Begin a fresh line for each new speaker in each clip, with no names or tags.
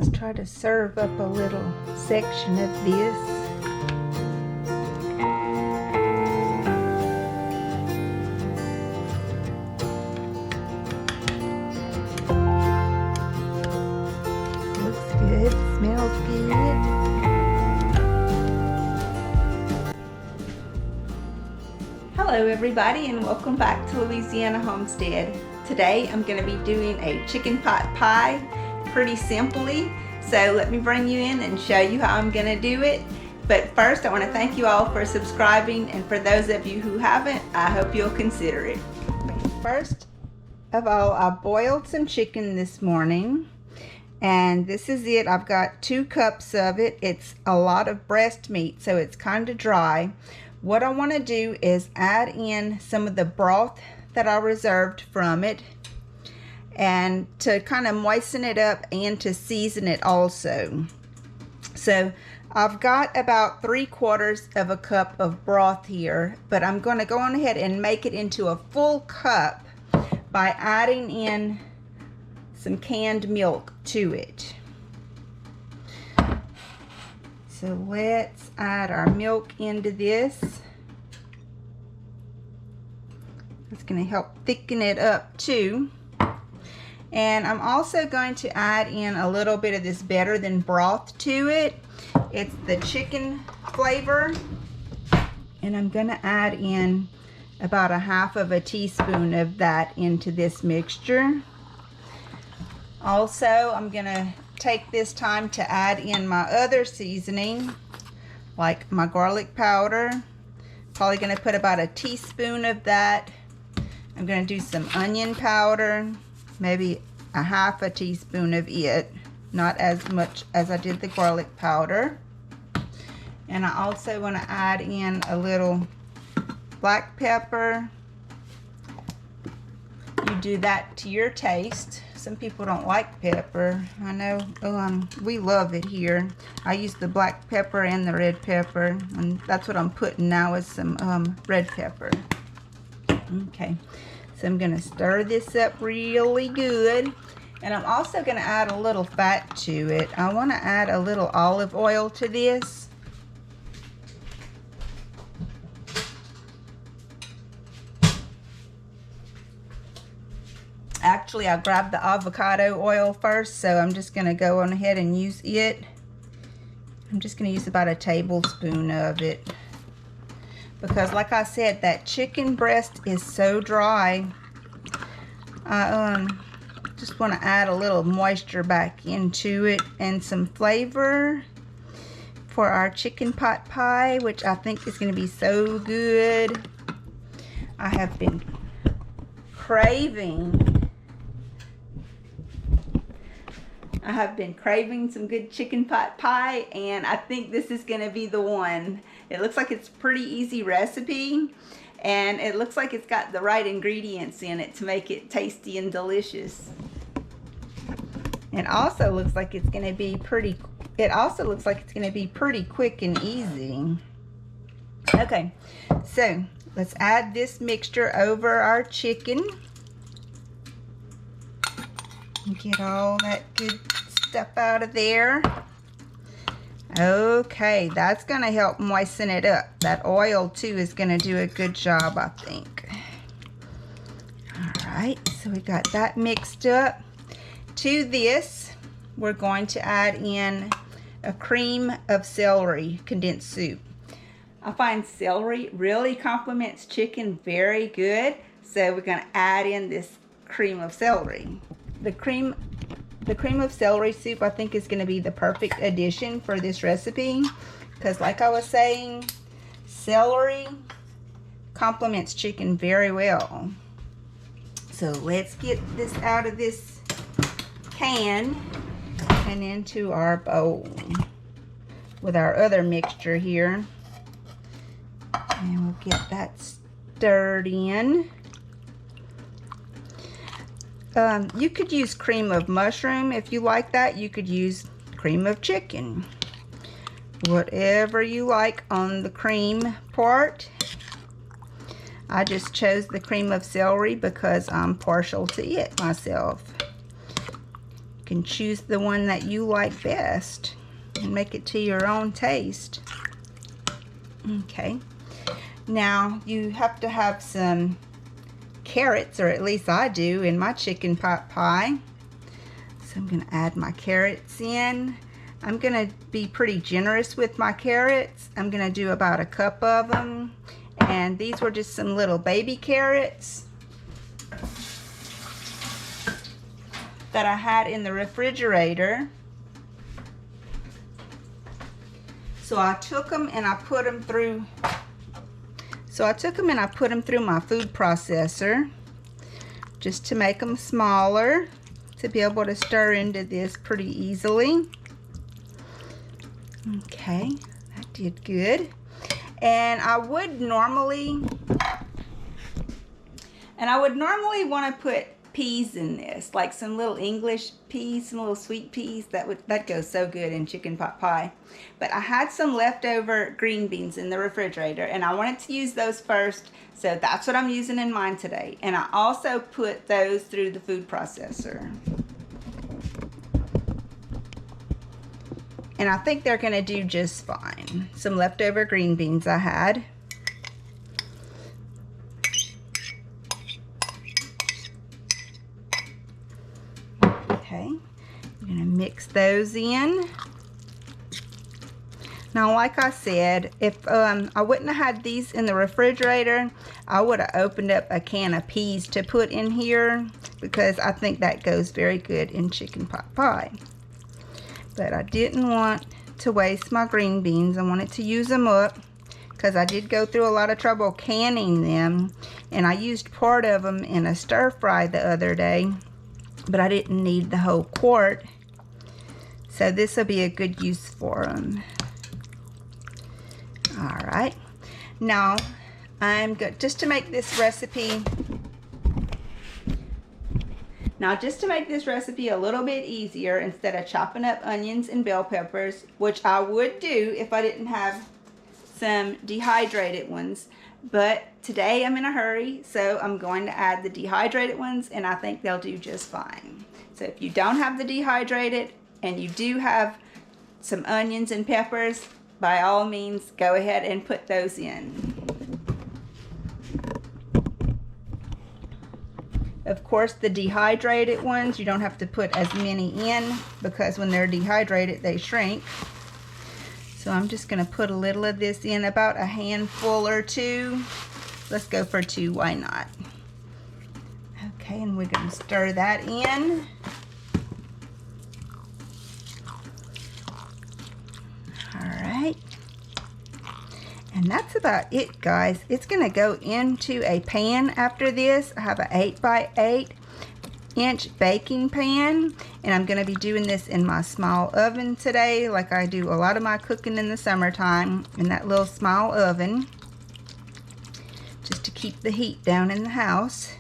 let's try to serve up a little section of this. Looks good, smells good. Hello everybody, and welcome back to Louisiana Homestead. Today I'm going to be doing a chicken pot pie, pretty simply. So let me bring you in and show you how I'm going to do it. But first I want to thank you all for subscribing, and for those of you who haven't, I hope you'll consider it. First of all, I boiled some chicken this morning, and this is it. I've got 2 cups of it. It's a lot of breast meat, so it's kind of dry. What I want to do is add in some of the broth that I reserved from it, and to kind of moisten it up and to season it also. So I've got about 3/4 of a cup of broth here, but I'm going to go on ahead and make it into a full cup by adding in some canned milk to it. So let's add our milk into this. It's going to help thicken it up too. And I'm also going to add in a little bit of this better than broth to it. It's the chicken flavor. And I'm going to add in about 1/2 teaspoon of that into this mixture. Also, I'm going to take this time to add in my other seasoning, like my garlic powder. Probably going to put about 1 teaspoon of that. I'm going to do some onion powder, maybe 1/2 teaspoon of it, not as much as I did the garlic powder. And I also want to add in a little black pepper. You do that to your taste. Some people don't like pepper. I know we love it here. I use the black pepper and the red pepper, and that's what I'm putting now is some red pepper. Okay, so I'm going to stir this up really good, and I'm also going to add a little fat to it. I want to add a little olive oil to this. Actually, I grabbed the avocado oil first, so I'm just going to go on ahead and use it. I'm just going to use about 1 tablespoon of it, because like I said, that chicken breast is so dry. I just want to add a little moisture back into it and some flavor for our chicken pot pie, which I think is going to be so good. I have been craving some good chicken pot pie, and I think this is going to be the one. It looks like it's a pretty easy recipe, and it looks like it's got the right ingredients in it to make it tasty and delicious. It also looks like it's going to be pretty quick and easy. Okay, so let's add this mixture over our chicken. Get all that good stuff out of there. Okay, that's going to help moisten it up. That oil too is going to do a good job, I think. Alright, so we got that mixed up. To this, we're going to add in a cream of celery condensed soup. I find celery really complements chicken very good, so we're going to add in this cream of celery. The cream of celery soup, I think, is going to be the perfect addition for this recipe, because like I was saying, celery complements chicken very well. So let's get this out of this can and into our bowl with our other mixture here, and we'll get that stirred in. You could use cream of mushroom if you like that. You could use cream of chicken. Whatever you like on the cream part. I just chose the cream of celery because I'm partial to it myself. You can choose the one that you like best and make it to your own taste. Okay, now you have to have some carrots, or at least I do in my chicken pot pie. So I'm gonna add my carrots in. I'm gonna be pretty generous with my carrots. I'm gonna do about a cup of them. And these were just some little baby carrots that I had in the refrigerator. So I took them and I put them through my food processor just to make them smaller, to be able to stir into this pretty easily. Okay, that did good. And I would normally want to put peas in this, like some little English peas, some little sweet peas. That goes so good in chicken pot pie. But I had some leftover green beans in the refrigerator, and I wanted to use those first, so that's what I'm using in mine today. And I also put those through the food processor. And I think they're gonna do just fine. Some leftover green beans I had. Okay, I'm gonna mix those in. Now, like I said, if I wouldn't have had these in the refrigerator, I would have opened up a can of peas to put in here, because I think that goes very good in chicken pot pie. But I didn't want to waste my green beans. I wanted to use them up because I did go through a lot of trouble canning them, and I used part of them in a stir fry the other day, but I didn't need the whole quart. So this will be a good use for them. All right, now I'm good just to make this recipe. Now, just to make this recipe a little bit easier, instead of chopping up onions and bell peppers, which I would do if I didn't have some dehydrated ones, but today I'm in a hurry, so I'm going to add the dehydrated ones, and I think they'll do just fine. So if you don't have the dehydrated and you do have some onions and peppers, by all means, go ahead and put those in. Of course, the dehydrated ones, you don't have to put as many in, because when they're dehydrated, they shrink. So I'm just going to put a little of this in, about a handful or two. Let's go for 2, why not? Okay, and we're going to stir that in. All right. And that's about it, guys. It's gonna go into a pan after this. I have an 8x8-inch baking pan, and I'm gonna be doing this in my small oven today, like I do a lot of my cooking in the summertime, in that little small oven, just to keep the heat down in the house.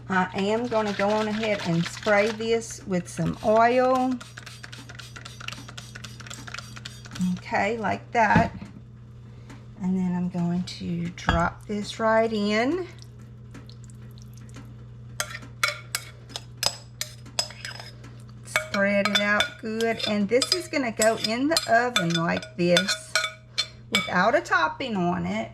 I am going to go on ahead and spray this with some oil. Okay, like that. And then I'm going to drop this right in. Spread it out good. And this is going to go in the oven like this, without a topping on it.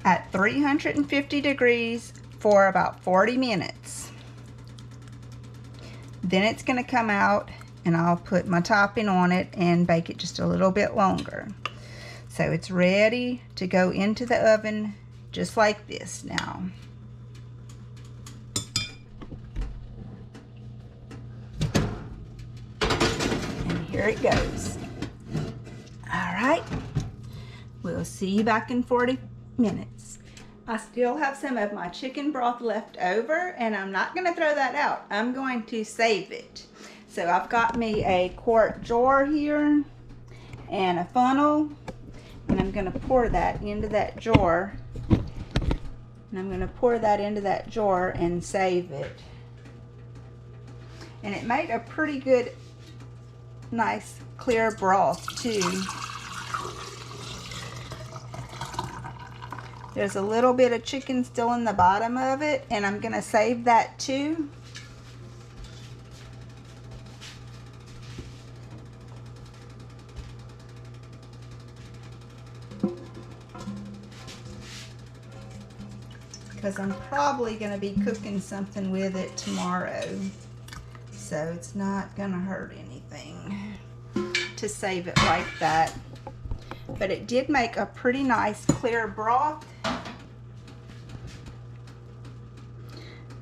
At 350 degrees for about 40 minutes. Then it's going to come out, and I'll put my topping on it and bake it just a little bit longer. So it's ready to go into the oven just like this now. And here it goes. All right, we'll see you back in 40 minutes. I still have some of my chicken broth left over, and I'm not going to throw that out. I'm going to save it. So I've got me a quart jar here and a funnel, And I'm going to pour that into that jar. And I'm going to pour that into that jar and save it. And it made a pretty good, nice, clear broth too. There's a little bit of chicken still in the bottom of it, and I'm going to save that too. Because I'm probably going to be cooking something with it tomorrow. So it's not going to hurt anything to save it like that. But it did make a pretty nice clear broth.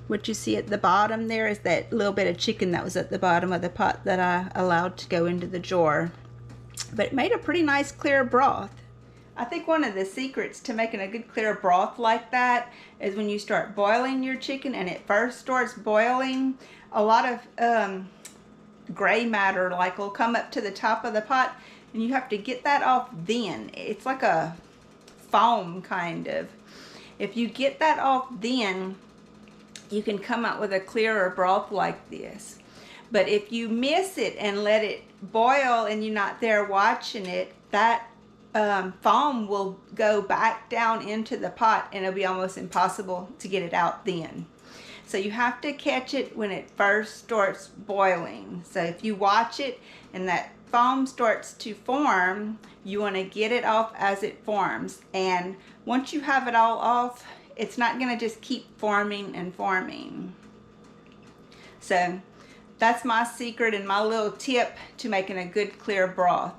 What you see at the bottom there is that little bit of chicken that was at the bottom of the pot that I allowed to go into the jar. But it made a pretty nice clear broth. I think one of the secrets to making a good clear broth like that is when you start boiling your chicken and it first starts boiling, a lot of gray matter like will come up to the top of the pot, and you have to get that off then. It's like a foam kind of. If you get that off then, you can come out with a clearer broth like this. But if you miss it and let it boil and you're not there watching it, that foam will go back down into the pot and it'll be almost impossible to get it out then. So you have to catch it when it first starts boiling. So if you watch it and that foam starts to form, you want to get it off as it forms. And once you have it all off, it's not going to just keep forming and forming. So that's my secret and my little tip to making a good clear broth.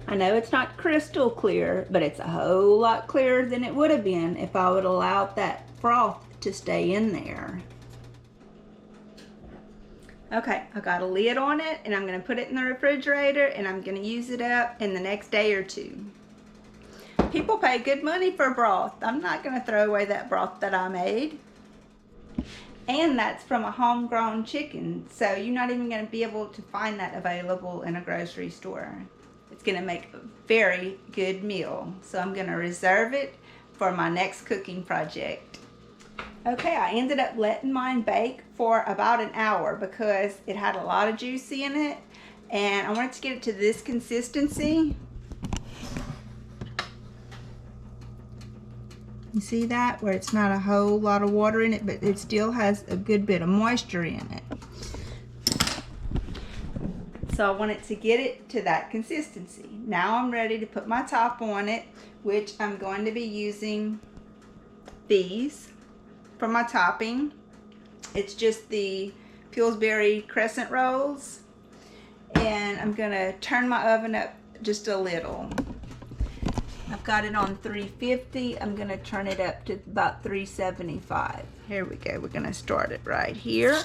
I know it's not crystal clear, but it's a whole lot clearer than it would have been if I would allow that froth to stay in there. Okay, I got a lid on it and I'm going to put it in the refrigerator and I'm going to use it up in the next day or two. People pay good money for broth. I'm not going to throw away that broth that I made. And that's from a homegrown chicken, so you're not even going to be able to find that available in a grocery store. It's going to make a very good meal, so I'm going to reserve it for my next cooking project. Okay, I ended up letting mine bake for about an hour because it had a lot of juicy in it, and I wanted to get it to this consistency. You see that? Where it's not a whole lot of water in it, but it still has a good bit of moisture in it. So I wanted to get it to that consistency. Now I'm ready to put my top on it, which I'm going to be using these for my topping. It's just the Pillsbury crescent rolls. And I'm going to turn my oven up just a little. I've got it on 350. I'm going to turn it up to about 375. Here we go. We're going to start it right here.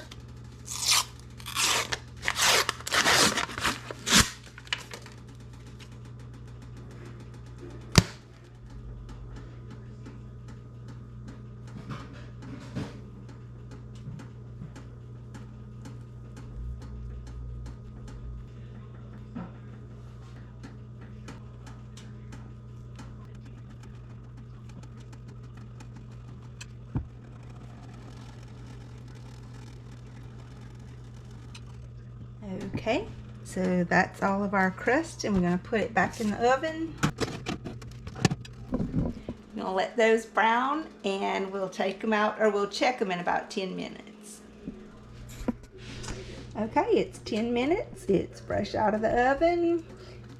Okay, so that's all of our crust, and we're going to put it back in the oven. We're going to let those brown, and we'll take them out, or we'll check them in about 10 minutes. Okay, it's 10 minutes. It's fresh out of the oven.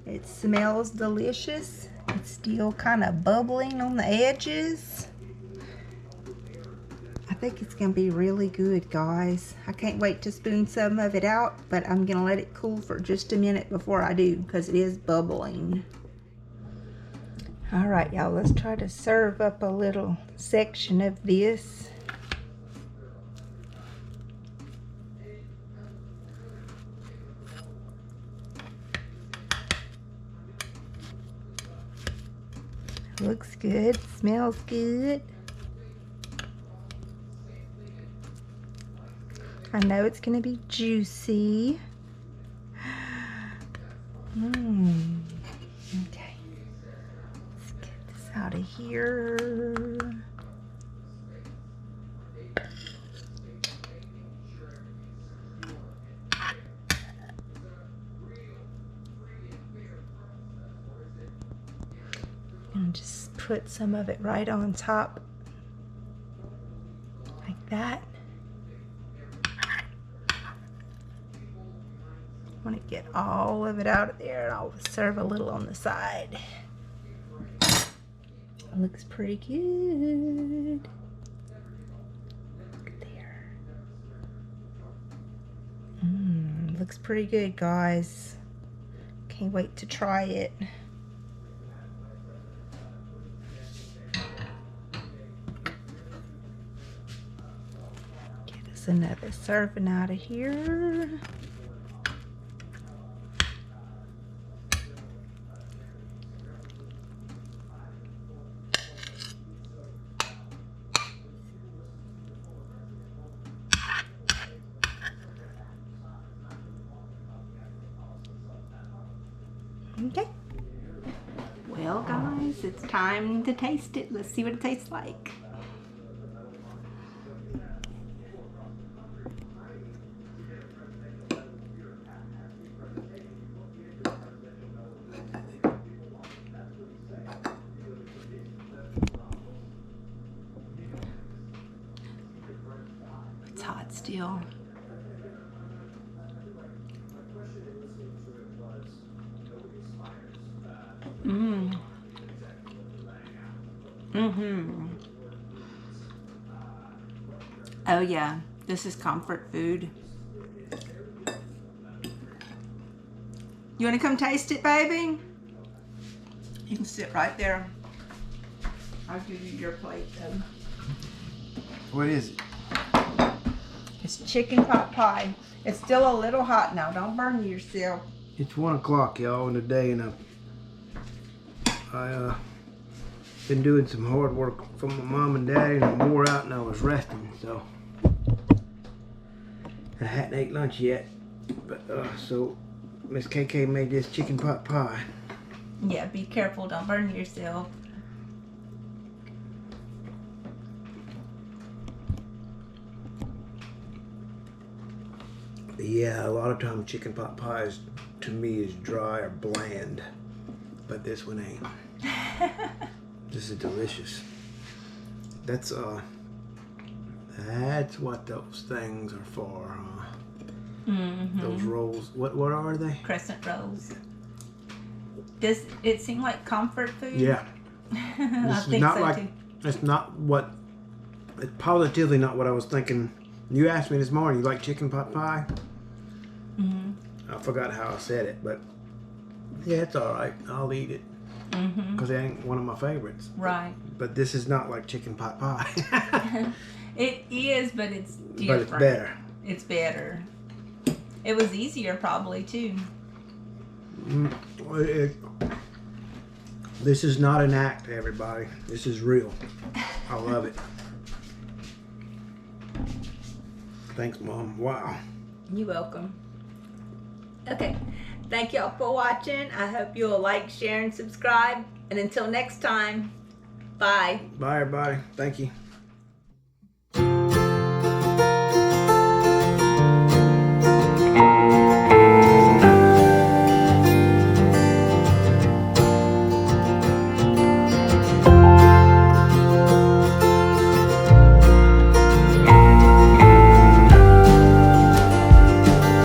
It smells delicious. It's still kind of bubbling on the edges. I think it's going to be really good, guys. I can't wait to spoon some of it out, but I'm going to let it cool for just a minute before I do because it is bubbling. All right, y'all, let's try to serve up a little section of this. Looks good, smells good. I know it's going to be juicy. Okay. out of here. And just put some of it right on top, like that. I want to get all of it out of there, and I'll serve a little on the side. Looks pretty good. Look there. Looks pretty good, guys. Can't wait to try it. Get us another serving out of here. Okay. Well, guys, it's time to taste it. Let's see what it tastes like. It's hot still. Oh yeah, this is comfort food. You want to come taste it, baby? You can sit right there. I'll give you your plate, though.
What is it?
It's chicken pot pie. It's still a little hot now. Don't burn yourself.
It's 1 o'clock, y'all, in the day, and I been doing some hard work for my mom and dad, and I'm wore out, and I was resting, so I hadn't ate lunch yet. But so Miss KK made this chicken pot pie.
Yeah, be careful. Don't burn yourself.
Yeah, a lot of times chicken pot pies to me is dry or bland, but this one ain't. This is delicious. That's what those things are for, huh? Those rolls. What are they?
Crescent rolls. Does it seem like comfort food?
Yeah.
I think
not
so
like,
too.
it's not what, it's positively not what I was thinking. You asked me this morning, you like chicken pot pie? I forgot how I said it, but yeah, it's all right. I'll eat it because it ain't one of my favorites.
Right.
But this is not like chicken pot pie.
It is, but it's different.
But it's better.
It's better. It was easier probably too.
This is not an act, everybody. This is real. I love it. Thanks, Mom. Wow.
You're welcome. Okay. Thank y'all for watching. I hope you'll like, share, and subscribe. And until next time, bye.
Bye, everybody. Thank you.